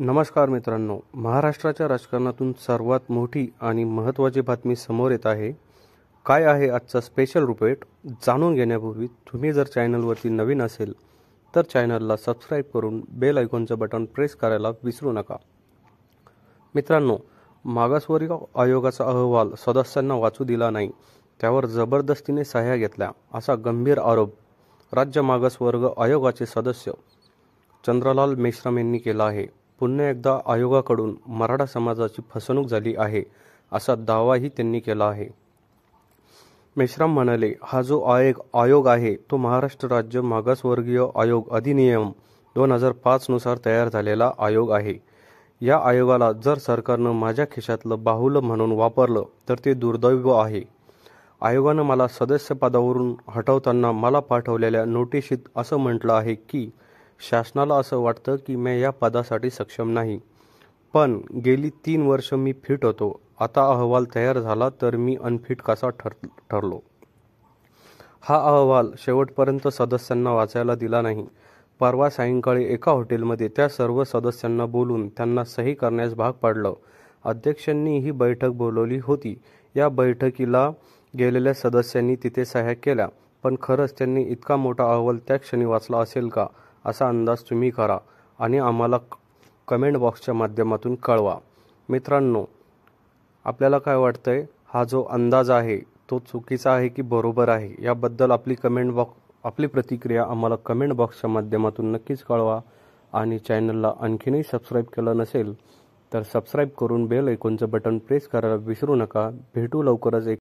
नमस्कार मित्रांनो, महाराष्ट्राच्या राजकारणातून सर्वात मोठी आणि महत्त्वाची बातमी समोर येत आहे. काय आहे आजचा स्पेशल रिपोर्ट जाणून घेण्यापूर्वी तुम्ही जर चॅनलवरती नवीन असेल तर चॅनलला सबस्क्राईब करून बेल आयकॉनचं बटन प्रेस करायला विसरू नका. मित्रांनो, मागासवर्गीय आयोगाचा अहवाल सदस्यांना वाचू दिला नाही, त्यावर जबरदस्तीने सह्या घेतल्या असा गंभीर आरोप राज्य मागासवर्ग आयोगाचे सदस्य चंद्रलाल मेश्राम यांनी केला आहे. पुन्हा एकदा आयोगाकडून मराठा समाजाची फसवणूक झाली आहे असा दावाही त्यांनी केला आहे. मेश्राम म्हणाले, हा जो आयोग आहे तो महाराष्ट्र राज्य मागासवर्गीय आयोग अधिनियम 2005 नुसार तयार झालेला आयोग आहे. या आयोगाला जर सरकारनं माझ्या खिशातलं बाहुलं म्हणून वापरलं तर ते दुर्दैव आहे. आयोगानं मला सदस्यपदावरून हटवताना मला पाठवलेल्या नोटिशीत असं म्हटलं आहे की शासनाला असं वाटतं की मी या पदासाठी सक्षम नाही, पण गेली 3 वर्ष मी फिट होतो. आता अहवाल तयार झाला तर मी अनफिट कसा ठरलो. हा अहवाल शेवटपर्यंत सदस्यांना वाचायला दिला नाही. परवा सायंकाळी एका हॉटेलमध्ये त्या सर्व सदस्यांना बोलून त्यांना सही करण्यास भाग पाडलं. अध्यक्षांनी ही बैठक बोलवली होती. या बैठकीला गेलेल्या सदस्यांनी तिथे सह्या केल्या, पण खरंच त्यांनी इतका मोठा अहवाल त्या क्षणी वाचला असेल का असा अंदाज तुम्ही करा आणि आम्हाला कमेंट बॉक्सच्या माध्यमातून कळवा. मित्रांनो, आपल्याला काय वाटतंय, हा जो अंदाज आहे तो चुकीचा आहे की बरोबर आहे, याबद्दल आपली प्रतिक्रिया आम्हाला कमेंट बॉक्सच्या माध्यमातून नक्कीच कळवा. आणि चॅनलला आणखीनही सबस्क्राईब केलं नसेल तर सबस्क्राईब करून बेल आयकॉनचं बटन प्रेस करायला विसरू नका. भेटू लवकरच एक